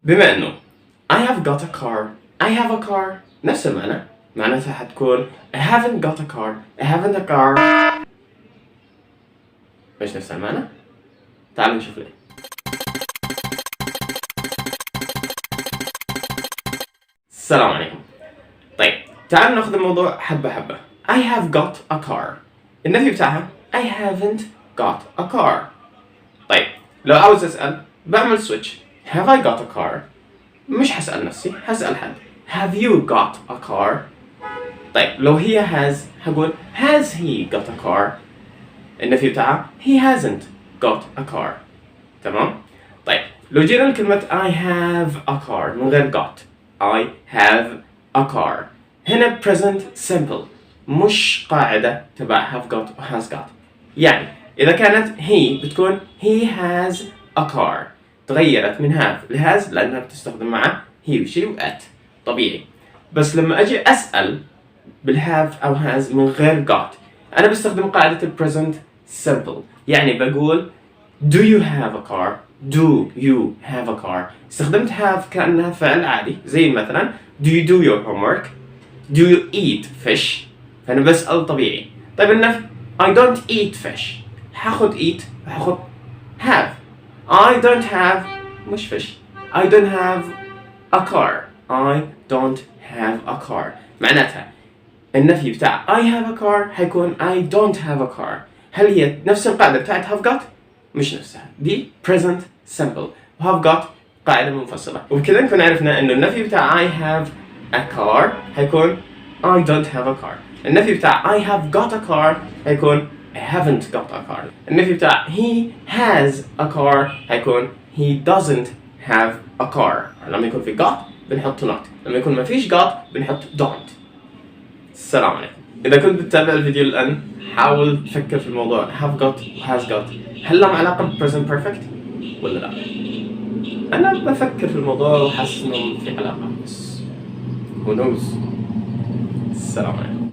بما انه I have got a car I have a car نفس المعنى، معناتها حتكون I haven't got a car I haven't a car. مش نفس المعنى؟ تعالوا نشوف ليه. السلام عليكم. طيب تعالوا ناخذ الموضوع حبة حبة. I have got a car النفي بتاعها I haven't got a car. طيب لو عاوز أسأل بعمل سويتش have I got a car، مش حسأل نفسي، حسأل حد have you got a car. طيب لو هي has هقول has he got a car، النفي بتاعها he hasn't got a car. تمام؟ طيب لو جينا لكلمة I have a car من غير got I have a car، هنا present simple مش قاعدة تبع have got و has got. يعني إذا كانت he بتكون he has a car، تغيرت من have ل has لأنها بتستخدم مع he و she و at طبيعي. بس لما أجي أسأل بالhave أو has من غير got أنا بستخدم قاعدة present simple، يعني بقول do you have a car do you have a car. استخدمت have كأنها فعل عادي زي مثلا do you do your homework do you eat fish، فأنا بسأل طبيعي. طيب النفي I don't eat fish، هاخد eat وهاخد have. I don't have مش fish I don't have a car I don't have a car، معناتها النفي بتاع I have a car هيكون I don't have a car. هل هي نفس القاعدة بتاعت have got؟ مش نفسها، دي present simple و have got قاعدة منفصلة. وبكذا نكون عرفنا إنه النفي بتاع I have a car هيكون I don't have a car. النفي بتاع I have got a car هيكون I haven't got a car. النفي بتاع he has a car هيكون he doesn't have a car. لما يكون في got بنحط not، لما يكون ما فيش got بنحط don't. السلام عليكم. إذا كنت بتتابع الفيديو الآن حاول تفكر في الموضوع have got و has got هل لهم علاقة ب present perfect ولا لا؟ أنا بفكر في الموضوع وحاسس إنه في علاقة بس who knows. السلام عليكم.